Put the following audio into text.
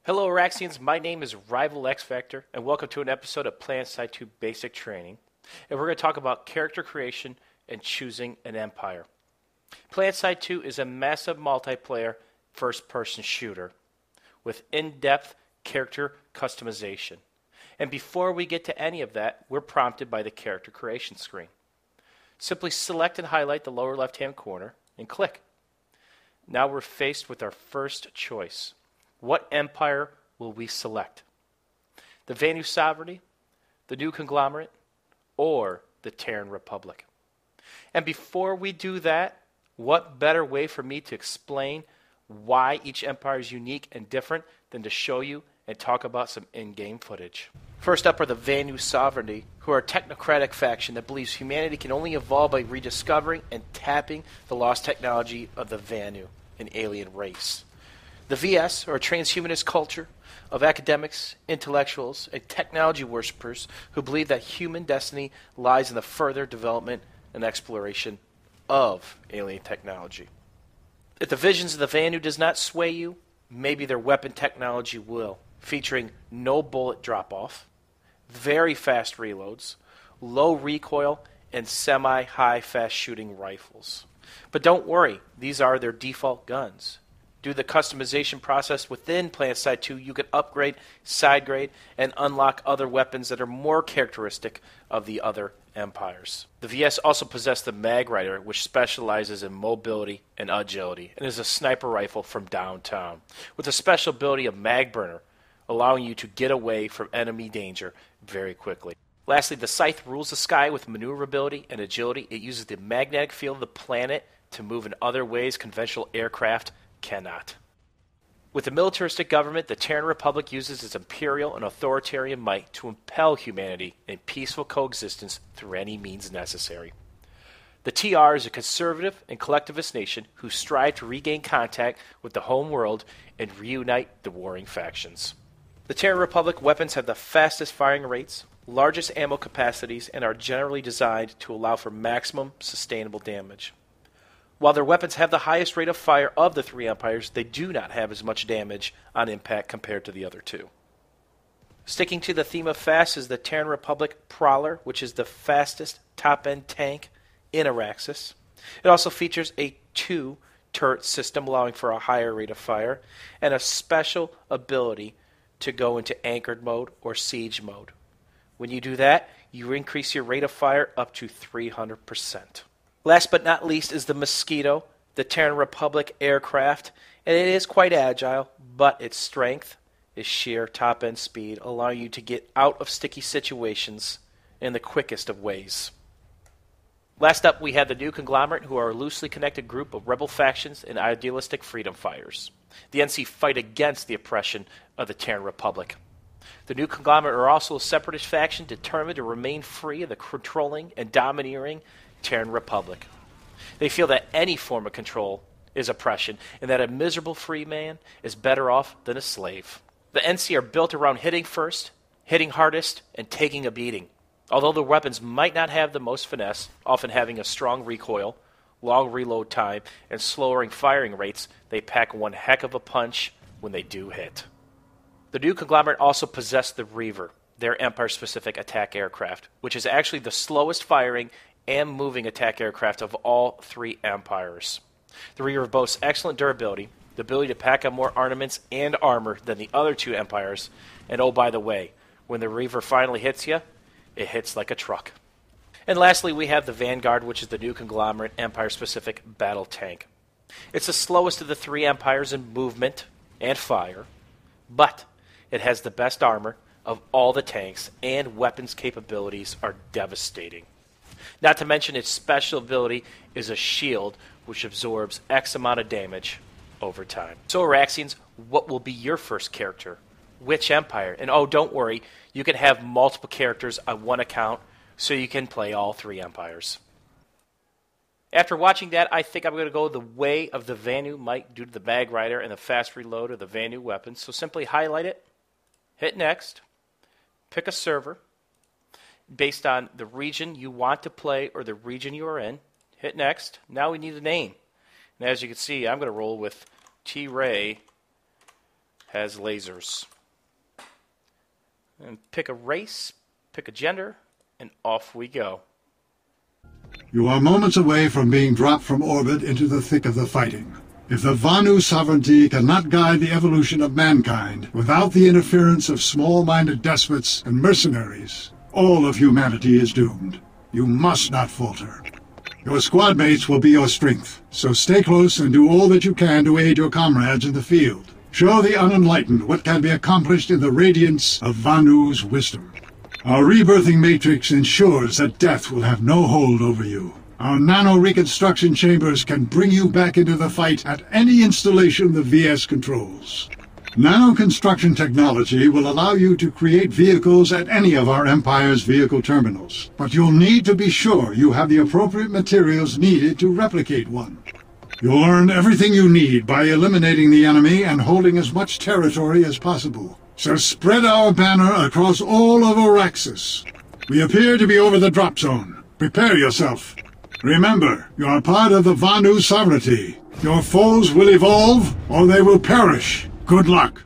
Hello Araxians, my name is Rival X Factor, and welcome to an episode of PlanetSide2 Basic Training. And we're going to talk about character creation and choosing an empire. PlanetSide2 is a massive multiplayer first-person shooter with in-depth character customization. And before we get to any of that, we're prompted by the character creation screen. Simply select and highlight the lower left-hand corner and click. Now we're faced with our first choice. What empire will we select? The Vanu Sovereignty, the new Conglomerate, or the Terran Republic? And before we do that, what better way for me to explain why each empire is unique and different than to show you and talk about some in-game footage. First up are the Vanu Sovereignty, who are a technocratic faction that believes humanity can only evolve by rediscovering and tapping the lost technology of the Vanu, an alien race. The VS, or a transhumanist culture of academics, intellectuals, and technology worshippers who believe that human destiny lies in the further development and exploration of alien technology. If the visions of the Vanu does not sway you, maybe their weapon technology will, featuring no bullet drop-off, very fast reloads, low recoil, and semi-high fast shooting rifles. But don't worry, these are their default guns. Due to the customization process within PlanetSide2, you can upgrade, sidegrade, and unlock other weapons that are more characteristic of the other empires. The VS also possess the Mag Rider, which specializes in mobility and agility, and is a sniper rifle from downtown, with the special ability of Mag Burner, allowing you to get away from enemy danger very quickly. Lastly, the Scythe rules the sky with maneuverability and agility. It uses the magnetic field of the planet to move in other ways conventional aircraft cannot. With the militaristic government, the Terran Republic uses its imperial and authoritarian might to impel humanity in peaceful coexistence through any means necessary. The TR is a conservative and collectivist nation who strive to regain contact with the home world and reunite the warring factions. The Terran Republic weapons have the fastest firing rates, largest ammo capacities, and are generally designed to allow for maximum sustainable damage. While their weapons have the highest rate of fire of the three empires, they do not have as much damage on impact compared to the other two. Sticking to the theme of fast is the Terran Republic Prowler, which is the fastest top-end tank in Araxis. It also features a 2-turret system allowing for a higher rate of fire, and a special ability to go into anchored mode or siege mode. When you do that, you increase your rate of fire up to 300%. Last but not least is the Mosquito, the Terran Republic aircraft, and it is quite agile, but its strength is sheer top-end speed, allowing you to get out of sticky situations in the quickest of ways. Last up, we have the new Conglomerate, who are a loosely connected group of rebel factions and idealistic freedom fighters. The NC fight against the oppression of the Terran Republic. The new Conglomerate are also a separatist faction determined to remain free of the controlling and domineering Terran Republic. They feel that any form of control is oppression, and that a miserable free man is better off than a slave. The NC are built around hitting first, hitting hardest, and taking a beating. Although the weapons might not have the most finesse, often having a strong recoil, long reload time, and slowing firing rates, they pack one heck of a punch when they do hit. The new Conglomerate also possess the Reaver, their Empire-specific attack aircraft, which is actually the slowest firing and moving attack aircraft of all three empires. The Reaver boasts excellent durability, the ability to pack on more armaments and armor than the other two empires, and oh, by the way, when the Reaver finally hits you, it hits like a truck. And lastly, we have the Vanguard, which is the new Conglomerate Empire-specific battle tank. It's the slowest of the three empires in movement and fire, but it has the best armor of all the tanks, and weapons capabilities are devastating. Not to mention its special ability is a shield which absorbs X amount of damage over time. So Araxians, what will be your first character? Which empire? And oh, don't worry, you can have multiple characters on one account so you can play all three empires. After watching that, I think I'm going to go the way of the Vanu might due to the Mag Rider and the fast reload of the Vanu weapons. So simply highlight it, hit next, pick a server. Based on the region you want to play or the region you are in. Hit next. Now we need a name. And as you can see, I'm going to roll with T-Ray has lasers. And pick a race, pick a gender, and off we go. You are moments away from being dropped from orbit into the thick of the fighting. If the Vanu Sovereignty cannot guide the evolution of mankind without the interference of small-minded despots and mercenaries, all of humanity is doomed. You must not falter. Your squad mates will be your strength, so stay close and do all that you can to aid your comrades in the field. Show the unenlightened what can be accomplished in the radiance of Vanu's wisdom. Our rebirthing matrix ensures that death will have no hold over you. Our nano-reconstruction chambers can bring you back into the fight at any installation the VS controls. Nano-construction technology will allow you to create vehicles at any of our Empire's vehicle terminals, but you'll need to be sure you have the appropriate materials needed to replicate one. You'll earn everything you need by eliminating the enemy and holding as much territory as possible. So spread our banner across all of Araxis. We appear to be over the drop zone. Prepare yourself. Remember, you are part of the Vanu Sovereignty. Your foes will evolve, or they will perish. Good luck.